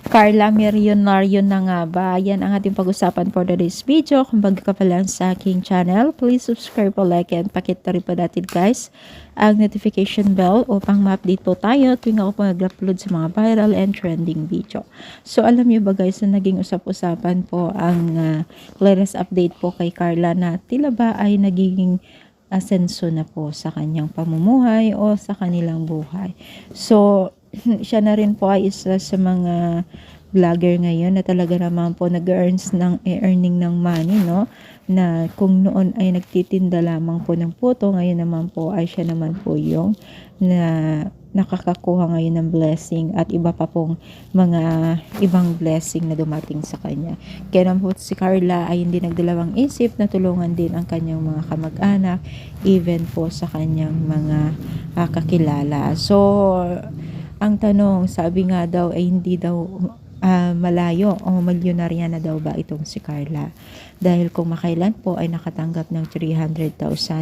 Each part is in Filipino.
Carla, milyonaryo na nga ba? Yan ang ating pag-usapan for today's video. Kung bago ka pa lang sa aking channel, please subscribe po, like, and pakita rin po natin guys ang notification bell upang ma-update po tayo tuwing ako po nag-upload sa mga viral and trending video. So alam niyo ba guys na naging usap-usapan po ang latest update po kay Carla na tila ba ay nagiging asenso na po sa kanyang pamumuhay o sa kanilang buhay. So siya na rin po ay isa sa mga vlogger ngayon na talaga naman po nag-earns ng earning ng money, no? Na kung noon ay nagtitinda lamang po ng puto, ngayon naman po ay siya naman po yung na nakakakuha ngayon ng blessing at iba pa pong mga ibang blessing na dumating sa kanya. Kaya naman po si Carla ay hindi nagdalawang isip na tulungan din ang kanyang mga kamag-anak, even po sa kanyang mga kakilala. So, ang tanong, sabi nga daw ay hindi daw malayo o milyonarya na daw ba itong si Carla. Dahil kung makailan po ay nakatanggap ng 300,000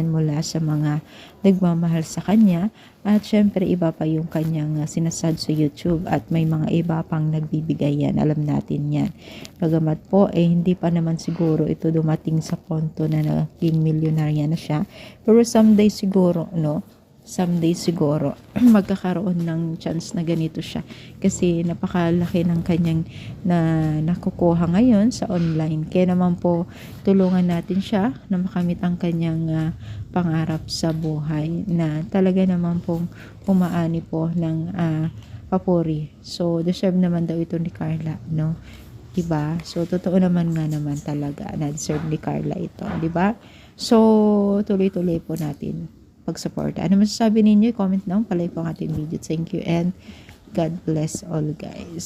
mula sa mga nagmamahal sa kanya. At syempre iba pa yung kanyang sinasad sa YouTube at may mga iba pang nagbibigay yan. Alam natin yan. Bagamat po hindi pa naman siguro ito dumating sa punto na naging milyonarya na siya. Pero someday siguro, no? Someday siguro magkakaroon ng chance na ganito siya kasi napakalaki ng kanyang nakukuha ngayon sa online. Kaya naman po tulungan natin siya na makamit ang kanyang pangarap sa buhay na talaga naman pong umaani po ng papuri. So deserve naman daw ito ni Carla, no? Diba? So totoo naman nga naman talaga na deserve ni Carla ito, diba? So tuloy-tuloy po natin pag-support. Ano masasabi ninyo? Comment down, palike po ang ating video. Thank you and God bless all guys.